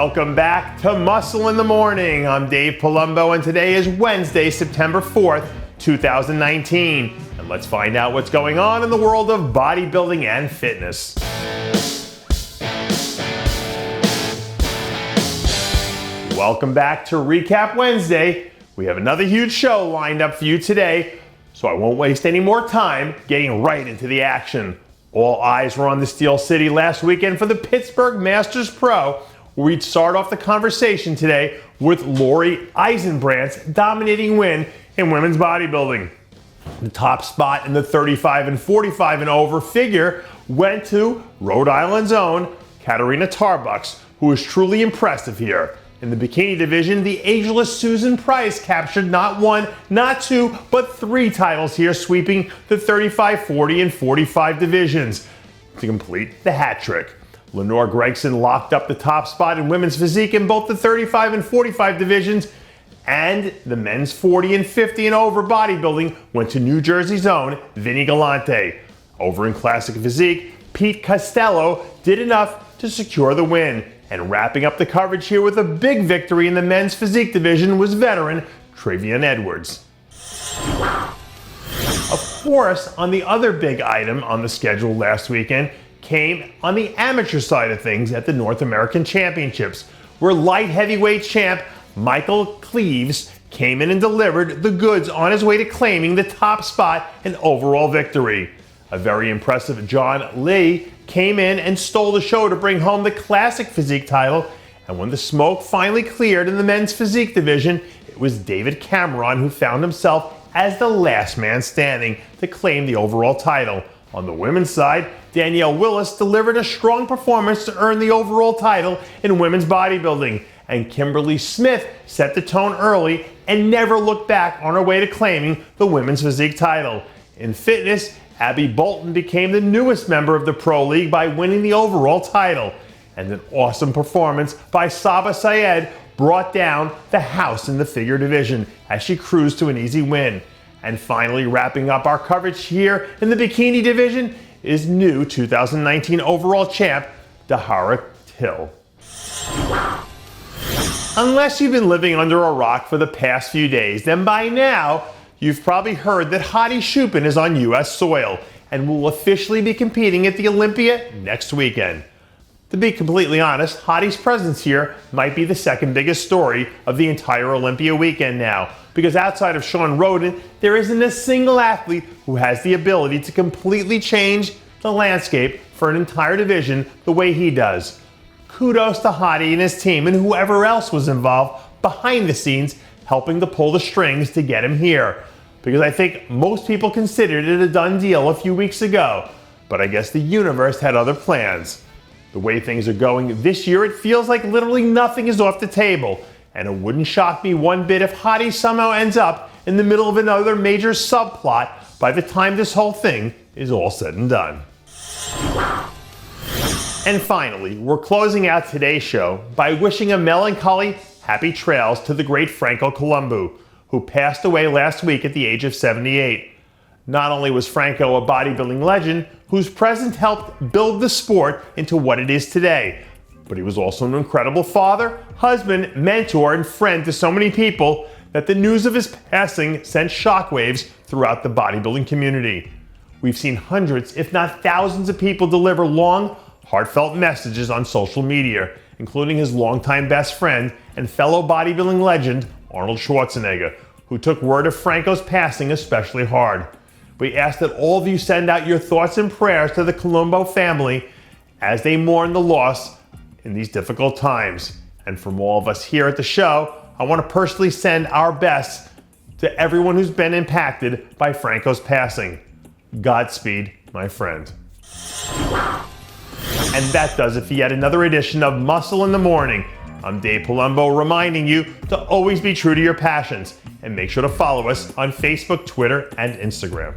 Welcome back to Muscle in the Morning. I'm Dave Palumbo, and today is Wednesday, September 4th, 2019. And let's find out what's going on in the world of bodybuilding and fitness. Welcome back to Recap Wednesday. We have another huge show lined up for you today, so I won't waste any more time getting right into the action. All eyes were on the Steel City last weekend for the Pittsburgh Masters Pro. We'd start off the conversation today with Lori Eisenbrandt's dominating win in women's bodybuilding. The top spot in the 35 and 45 and over figure went to Rhode Island's own Katarina Tarbucks, who was truly impressive here. In the bikini division, the ageless Susan Price captured not one, not two, but three titles here, sweeping the 35, 40, and 45 divisions to complete the hat trick. Lenore Gregson locked up the top spot in women's physique in both the 35 and 45 divisions, and the men's 40 and 50 and over bodybuilding went to New Jersey's own Vinny Galante. Over in classic physique, Pete Costello did enough to secure the win. And wrapping up the coverage here with a big victory in the men's physique division was veteran Travion Edwards. Of course, on the other big item on the schedule last weekend came on the amateur side of things at the North American Championships, where light heavyweight champ Michael Cleaves came in and delivered the goods on his way to claiming the top spot and overall victory. A very impressive John Lee came in and stole the show to bring home the classic physique title, and when the smoke finally cleared in the men's physique division, it was David Cameron who found himself as the last man standing to claim the overall title. On the women's side, Danielle Willis delivered a strong performance to earn the overall title in women's bodybuilding, and Kimberly Smith set the tone early and never looked back on her way to claiming the women's physique title. In fitness, Abby Bolton became the newest member of the Pro League by winning the overall title. And an awesome performance by Saba Syed brought down the house in the figure division as she cruised to an easy win. And finally, wrapping up our coverage here in the bikini division is new 2019 overall champ, Dahara Till. Unless you've been living under a rock for the past few days, then by now, you've probably heard that Hottie Shubin is on U.S. soil and will officially be competing at the Olympia next weekend. To be completely honest, Hottie's presence here might be the second biggest story of the entire Olympia weekend now, because outside of Sean Roden, there isn't a single athlete who has the ability to completely change the landscape for an entire division the way he does. Kudos to Hottie and his team and whoever else was involved behind the scenes helping to pull the strings to get him here. Because I think most people considered it a done deal a few weeks ago, but I guess the universe had other plans. The way things are going this year, it feels like literally nothing is off the table, and it wouldn't shock me one bit if Hottie somehow ends up in the middle of another major subplot by the time this whole thing is all said and done. And finally, we're closing out today's show by wishing a melancholy happy trails to the great Franco Colombo, who passed away last week at the age of 78. Not only was Franco a bodybuilding legend whose presence helped build the sport into what it is today, but he was also an incredible father, husband, mentor, and friend to so many people that the news of his passing sent shockwaves throughout the bodybuilding community. We've seen hundreds, if not thousands of people deliver long, heartfelt messages on social media, including his longtime best friend and fellow bodybuilding legend, Arnold Schwarzenegger, who took word of Franco's passing especially hard. We ask that all of you send out your thoughts and prayers to the Colombo family as they mourn the loss in these difficult times. And from all of us here at the show, I want to personally send our best to everyone who's been impacted by Franco's passing. Godspeed, my friend. And that does it for yet another edition of Muscle in the Morning. I'm Dave Palumbo, reminding you to always be true to your passions, and make sure to follow us on Facebook, Twitter, and Instagram.